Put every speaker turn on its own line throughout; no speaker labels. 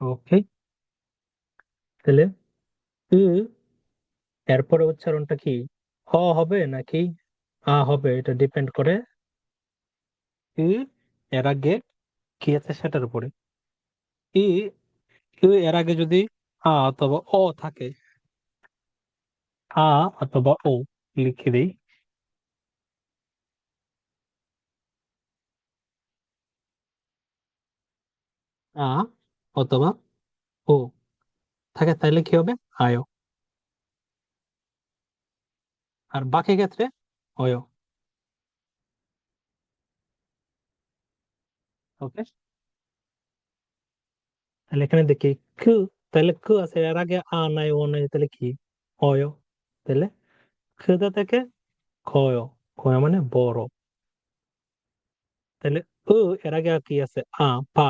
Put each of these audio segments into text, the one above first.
ওকে, তাহলে উ এরপরে উচ্চারণটা কি হবে নাকি হবে, এটা ডিপেন্ড করে উ এর আগে কি আছে সেটার উপরে। ই এর আগে যদি অথবা থাকে, অথবা লিখে দিই। আ অথবা ও থাকে, তাহলে কি হবে? আয়। আর বাকি ক্ষেত্রে অয়। ওকে, তাহলে এখানে দেখি কু, তাহলে কু আছে, এর আগে নাই, ও নাই, তাহলে কি? অয়। তাহলে ক্ষুদা থেকে ক্ষয়, ক্ষয় মানে বড়। তাহলে এর আগে কি আছে? পা,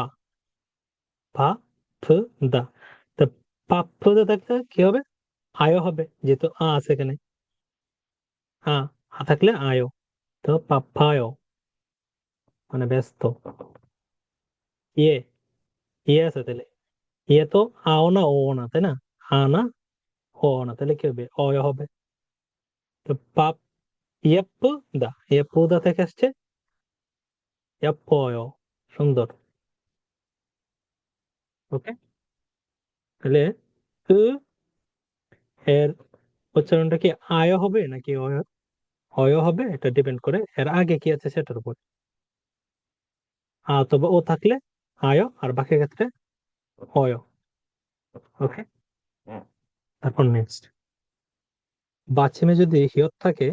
পা ফ দা। তো পা ফ দা থাকলে কি হবে? আয় হবে, যেহেতু আছে এখানে। আ থাকলে আয়, তো পাপায় মানে ব্যস্ত। ইয়ে, আছে তাহলে। ইয়ে তো আও না ও না, তাই না? না ও না, তাহলে কি হবে? অয় হবে। তো পাপ ইয়েপ দা, ইয়েপ দা থেকে আসছে অয়। সুন্দর। ওকে, তাহলে উ এর উচ্চারণটা কি আয় হবে নাকি অয় হবে, এটা ডিপেন্ড করে এর আগে কি আছে সেটার উপর। তবে ও থাকলে আয়, আর বাকি ক্ষেত্রে অয়। ওকে, তারপর নেক্সট, বাছিমে যদি হিয়ত থাকে,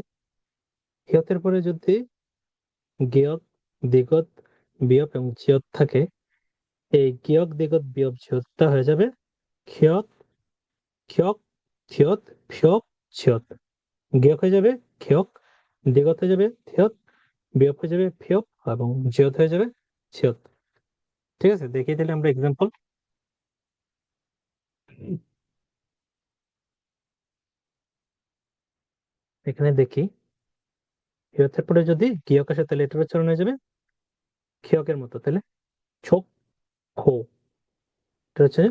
হিয়তের পরে যদি গিয়ত, দিগত, বিয়প এবং চিয়ত থাকে, এই গিয়ক, দিগত, বিয়প, চিয়তটা হয়ে যাবে ক্ষিয়ত, ক্ষিয়ক, থিয়ত, ফিয়ক, ছিয়ত। গিয়ক হয়ে যাবে ক্ষিয়ক, দিগত হয়ে যাবে থিয়ত, বিয়প হয়ে যাবে ফিয়প, এবং চিয়ত হয়ে যাবে ছিয়ত। ঠিক আছে, দেখি তাহলে আমরা এক্সাম্পল। এখানে দেখি, হিয়তের পরে যদি গিয়ক আসে, তাহলে এটার উচ্চারণ হয়ে যাবে ক্ষিয়কের মতো, তাহলে ছোক খো। এটা হচ্ছে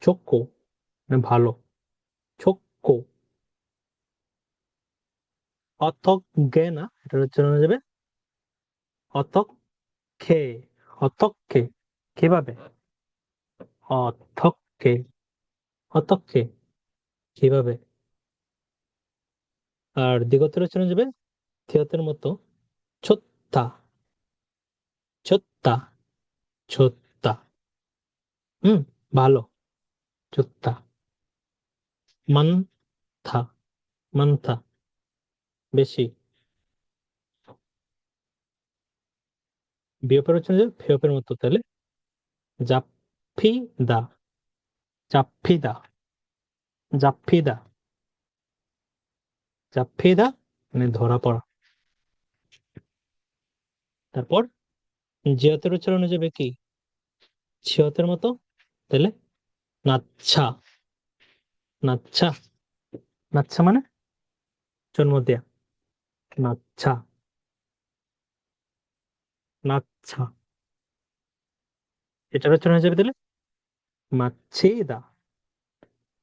চক্ষু, মানে ভালো, চক্ষু। অথক গে না, এটার উচ্চারণ হয়ে যাবে অথক খে, অথক খে। কিভাবে? অথক খে, অথক খে, কিভাবে? আর দিগতের উচ্চারণ যাবে থিয়তের মতো, ছোত্তা, ছোত্তা, ছোত্তা। ভালো, ছোত্তা। মান্থা, মান্থা, বেশি। বিয়পের উচ্চারণ যাবে ফিয়পের মতো, তাহলে জাফিদা, জাফিদা, জাফিদা, জাফিদা মানে ধরা পড়া। তারপর জিয়তের উচ্চারণ হয়ে যাবে কি? ছিয়তের মতো, তাহলে নাচ্ছা, নাচ্ছা, নাচ্ছা মানে জন্ম দেয়া, নাচ্ছা, নাচ্ছা। এটার উচ্চারণ হয়ে যাবে তাহলে মাচ্ছিদা,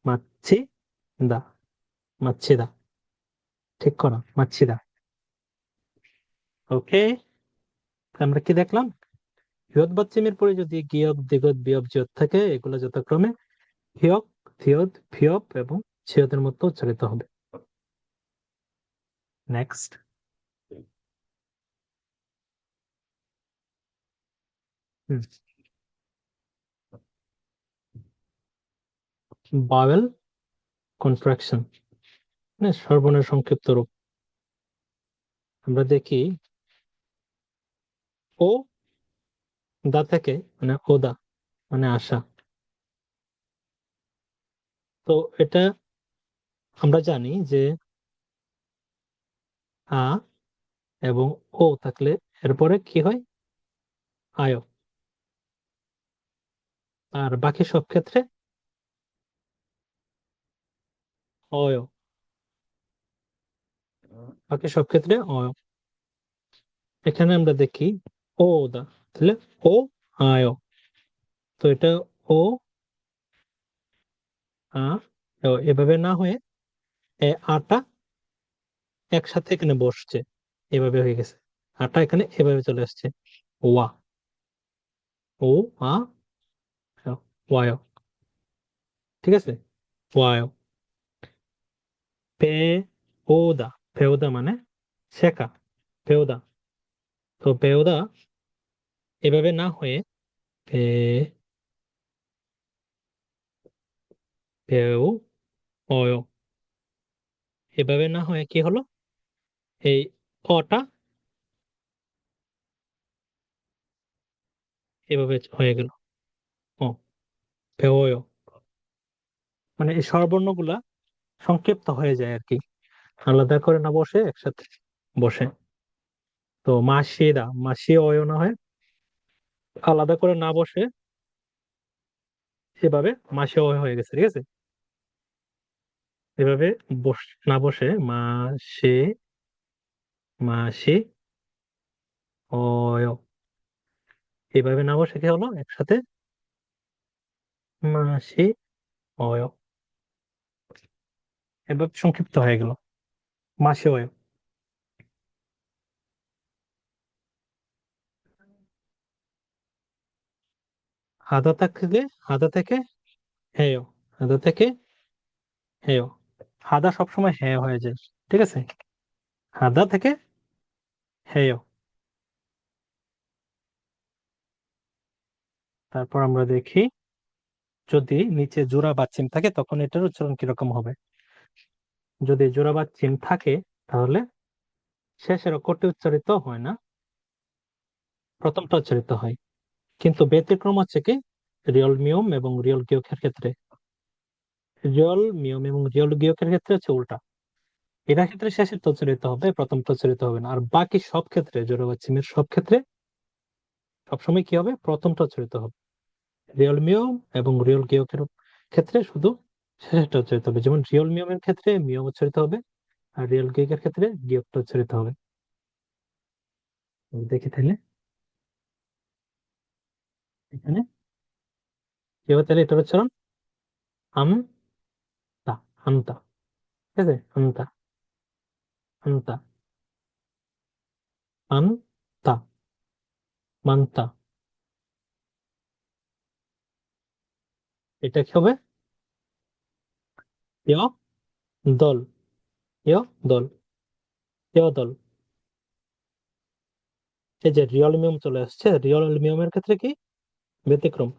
মাচ্ছিদা, মাচ্ছিদা। ঠিক করা, মাচ্ছিদা। ওকে, আমরা কি দেখলাম? হিয়ত বাচ্চিমের পরে যদি গিয়ক, দিগত, বিয়প, জিয়ত থাকে, এগুলো যথাক্রমে হিয়ক, থিয়ত, ফিয়প এবং ছিয়তের মতো উচ্চারিত হবে। নেক্সট, বাওয়েল কন্ট্রাকশন, মানে স্বরবর্ণের সংক্ষিপ্ত রূপ। আমরা দেখি ও দা থেকে, মানে ওদা মানে আশা। তো এটা আমরা জানি যে আ এবং ও থাকলে এরপরে কি হয়? আয়। আর বাকি সব ক্ষেত্রে অয়, বাকি সব ক্ষেত্রে অয়। এখানে আমরা দেখি ও দা, তাহলে ও আয়, তো এটা ও আ তো এভাবে না হয়ে আটা একসাথে এখানে বসছে, এভাবে হয়ে গেছে। আটা এখানে এভাবে চলে আসছে। ওয়া, ও আ ওয়াও, ঠিক আছে? ওয়াও। পে ওদা, পেওদা মানে শেখা, পেওদা। তো পেওদা এভাবে না হয়ে পে পেও অয়, এভাবে না হয়ে কি হলো, এই অটা এভাবে হয়ে গেল ও, পেওয়। মানে এই স্বরবর্ণগুলা সংক্ষিপ্ত হয়ে যায় আর কি, আলাদা করে না বসে একসাথে বসে। তো মাসিদা, মাসি অয় না হয় আলাদা করে না বসে এভাবে মাসি অয় হয়ে গেছে, ঠিক আছে? এভাবে না বসে মাসে, মাসি অয়, এভাবে না বসে কি হলো একসাথে মাসি অয়, এভাবে সংক্ষিপ্ত হয়ে গেল মাসি অয়। হাদা থেকে, হাদা থেকে হেয়, হাদা থেকে হেয়, হাদা সবসময় হ্যাঁ হয়ে যায়, ঠিক আছে? হাদা থেকে হেয়। তারপর আমরা দেখি যদি নিচে জোড়া বা চিম থাকে তখন এটার উচ্চারণ কিরকম হবে। যদি জোড়া বা চিম থাকে তাহলে শেষের অক্ষরটি উচ্চারিত হয় না, প্রথমটা উচ্চারিত হয়। কিন্তু ব্যতিক্রম হচ্ছে কি রিয়ল মিয়ম এবং রিয়ল গিয়কের ক্ষেত্রে। রিয়ল মিয়ম এবং রিয়ল গিয়কের ক্ষেত্রে হচ্ছে উল্টা, এটার ক্ষেত্রে শেষেরটা উচ্চারিত হবে, প্রথমটা উচ্চারিত হবে না। আর বাকি সব ক্ষেত্রে জোড়া বা চিমের সব ক্ষেত্রে সবসময় কি হবে, প্রথমটা উচ্চারিত হবে। রিয়ল মিয়ম এবং রিয়ল গিয়কের ক্ষেত্রে শুধু শেষেরটা উচ্চারিত হবে। যেমন রিয়ল মিয়মের ক্ষেত্রে মিয়ম উচ্চারিত হবে, আর রিয়েল গিকের ক্ষেত্রে গিয়কটা উচ্চারিত হবে। দেখি তাহলে এখানে কি হবে, তাহলে এটার উচ্চারণ আমতা, আমতা, ঠিক আছে? আমতা, আমতা, আনতা, মান্তা। এটা কি হবে, ইয় দল, ইয় দল, ইয় দল। এই যে রিয়ল মিয়ম চলে আসছে, রিয়ল মিয়মের ক্ষেত্রে কি ব্যতিক্রম,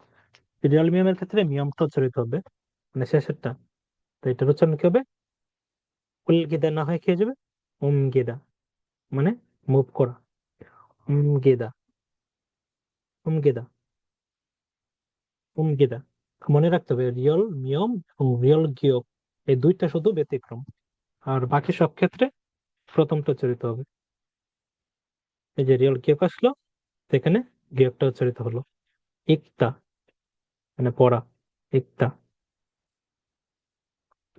রিয়ল মিয়মের ক্ষেত্রে মিয়মটা উচ্চারিত হবে, মানে শেষেরটা। তো এটার উচ্চারণ কি হবে, উলগিদা না হয় কি হয়ে যাবে, উমগিদা, মানে মুভ করা, উমগিদা, উমগিদা, উমগিদা। মনে রাখতে হবে রিয়ল মিয়ম এবং রিয়ল গিয়ক এই দুইটা শুধু ব্যতিক্রম, আর বাকি সব ক্ষেত্রে প্রথমটা উচ্চারিত হবে। এই যে রিয়ল গিয়ক আসলো, সেখানে গিয়কটা উচ্চারিত হলো। ইকতা মানে পড়া, ইকতা।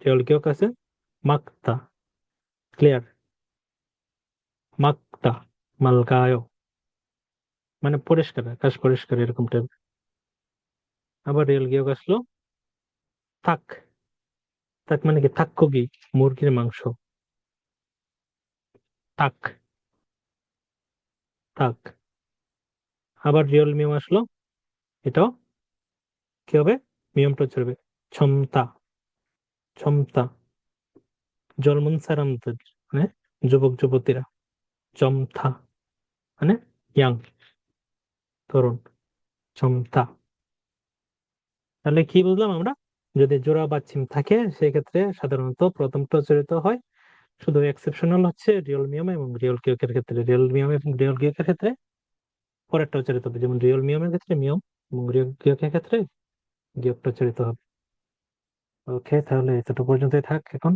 রিয়ল গিয়ক আছে মাকতা, ক্লিয়ার, মাকতা, মালকায় মানে পরিষ্কার, আকাশ পরিষ্কার এরকম টাইপ। আবার রিয়ল গিয়ক আসলো থাক, থাক মানে কি থাক্কগি, মুরগির মাংস, থাক, থাক। আবার রিয়ল মিয়ম আসলো, এটাও কি হবে, মিয়মটা উচ্চারবে ক্ষমতা, ক্ষমতা। জলমন সারামদের মানে যুবক যুবতীরা, চমথা মানে ইয়াং, তরুণ, চমথা। তাহলে কি বুঝলাম আমরা, যদি জোড়া বা চিম থাকে সেক্ষেত্রে সাধারণত প্রথমটা উচ্চারিত হয়, শুধু এক্সেপশনাল হচ্ছে রিয়েল মিয়ম এবং রিয়েল কিউকের ক্ষেত্রে, রিয়েল মিয়ম এবং রিয়েল কিউকের ক্ষেত্রে পরেরটা উচ্চারিত হবে। যেমন রিয়েল মিয়মের ক্ষেত্রে মিয়ম এবং রিয়েল কিউকের ক্ষেত্রে গিয়কটা উচ্চারিত হবে। ওকে, তাহলে এতটুকু পর্যন্তই থাক এখন।